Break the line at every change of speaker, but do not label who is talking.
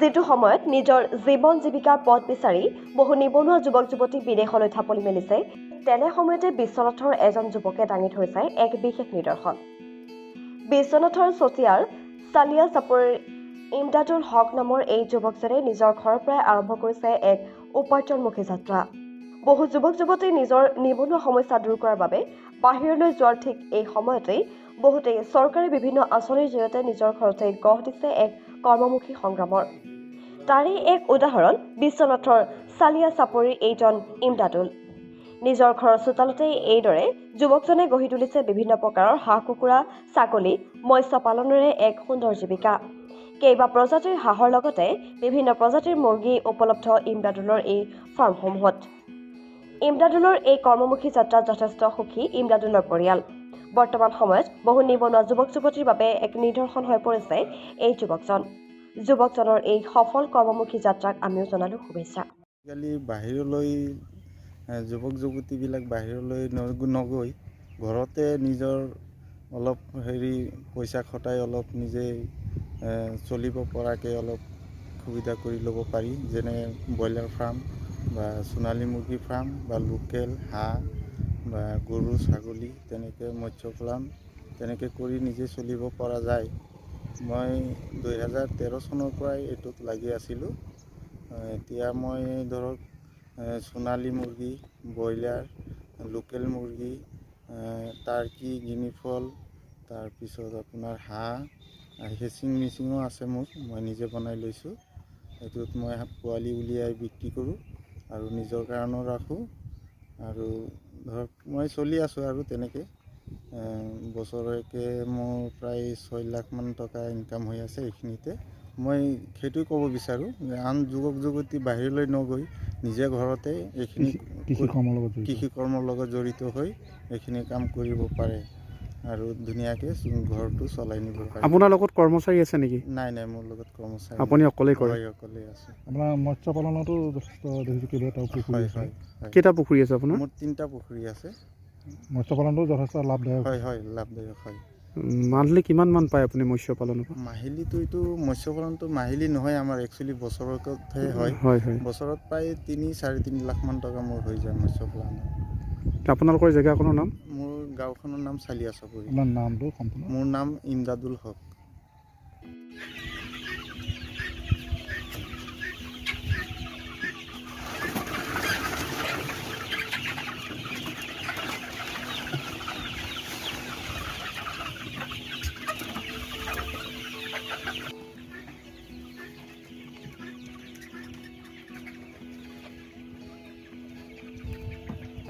যিটো সময়ত নিজৰ জীৱন জীৱিকাৰ পথ বিচাৰি বহু নিবনুৱা যুৱক যুৱতী বিদেশলৈ ঢাপলি মেলিছে, তেনে সময়তে বিশ্বনাথৰ এজন যুৱকে দাঙি ধৰিছে এক বিশেষ নিদৰ্শন। বিশ্বনাথৰ চতিয়াৰ চালিয়া চাপৰিৰ ইমদাদুল হক নামৰ এই যুৱকজনে নিজৰ ঘৰৰ পৰাই আৰম্ভ কৰিছে এক উপাৰ্জনমুখী যাত্ৰা। বহু যুৱক যুৱতী নিজৰ নিবনুৱা সমস্যা দূৰ কৰাৰ বাবে বাহিৰলৈ যোৱাৰ ঠিক এই সময়তেই বহুতেই চৰকাৰী বিভিন্ন আঁচনিৰ জৰিয়তে নিজৰ ঘৰতে গঢ় দিছে এক কৰ্মমুখী সংগ্ৰামৰ। তাৰে এক উদাহৰণ বিশ্বনাথৰ চালিয়া চাপৰিৰ এইজন ইমদাদুল। নিজৰ ঘৰৰ চোতালতেই এইদৰে যুৱকজনে গঢ়ি তুলিছে বিভিন্ন প্ৰকাৰৰ হাঁহ কুকুৰা ছাগলী মৎস্য পালনেৰে এক সুন্দৰ জীৱিকা। কেইবা প্ৰজাতিৰ হাঁহৰ লগতে বিভিন্ন প্ৰজাতিৰ মুৰ্গী উপলব্ধ ইমদাদুলৰ এই ফাৰ্মসমূহত। ইমদাদুলৰ এই কৰ্মমুখী যাত্ৰাত যথেষ্ট সুখী ইমদাদুলৰ পৰিয়াল। বৰ্তমান সময়ত বহু নিবনুৱা যুৱক যুৱতীৰ বাবে এক নিদৰ্শন হৈ পৰিছে এই যুৱকজন। যুৱকজনৰ এই সফল কৰ্মমুখী যাত্ৰাক আমিও জনালো শুভেচ্ছা।
আজিকালি বাহিৰলৈ যুৱক যুৱতীবিলাক বাহিৰলৈ নগৈ ঘৰতে নিজৰ অলপ পইচা খটাই অলপ নিজে চলিব পৰাকৈ অলপ সুবিধা কৰি ল'ব পাৰি। যেনে ব্ৰইলাৰ ফাৰ্ম বা সোণালী মুৰ্গী ফাৰ্ম বা লোকেল হাঁহ বা গৰু ছাগলী তেনেকৈ মৎস্য পালন তেনেকৈ কৰি নিজে চলিব পৰা যায়। মই 2013 চনৰ পৰাই এইটোত লাগি আছিলোঁ। এতিয়া মই ধৰক সোণালী মুৰ্গী, ব্ৰইলাৰ, লোকেল মুৰ্গী, টাৰ্কি, গিনিফল, তাৰপিছত আপোনাৰ হাঁহ, হেচিং মেচিঙো আছে মোৰ, মই নিজে বনাই লৈছোঁ। এইটোত মই পোৱালি উলিয়াই বিক্ৰী কৰোঁ আৰু নিজৰ কাৰণেও ৰাখোঁ। আৰু ধৰক মই চলি আছোঁ আৰু তেনেকৈ বছৰেকে মোৰ প্ৰায় 6 লাখমান টকা ইনকাম হৈ আছে এইখিনিতে। মই সেইটোৱে ক'ব বিচাৰোঁ যে আন যুৱক যুৱতী বাহিৰলৈ নগৈ নিজে ঘৰতে এইখিনি কৃষি কৰ্মৰ লগত জড়িত হৈ এইখিনি কাম কৰিব পাৰে আৰু ধুনীয়াকৈ ঘৰটো চলাই নিব পাৰে।
আপোনাৰ লগত কৰ্মচাৰী আছে নেকি?
নাই, মোৰ লগত কৰ্মচাৰী
আপুনি অকলেই কৰে?
অকলেই আছে।
আপোনাৰ মৎস্য পালনতো যথেষ্ট
হয়।
কেইটা পুখুৰী আছে আপোনাৰ?
মোৰ 3টা পুখুৰী আছে।
মৎস্য পালনটো যথেষ্ট লাভদায়ক।
হয়, লাভদায়ক হয়।
মান্থলি কিমান মান পায় আপুনি মৎস্য পালনৰ পৰা?
মাহিলীটো এইটো মৎস্য পালনটো মাহিলী নহয়, আমাৰ একচুৱেলি বছৰতহে হয়। বছৰত প্ৰায় 3-3.5 লাখমান টকা মোৰ হৈ যায় মৎস্য পালনত।
আপোনালোকৰ জেগাখনৰ নাম?
মোৰ গাঁওখনৰ নাম চালিয়া চাপৰি।
আপোনাৰ নামটো সম্পূৰ্ণ?
মোৰ নাম ইমদাদুল হক।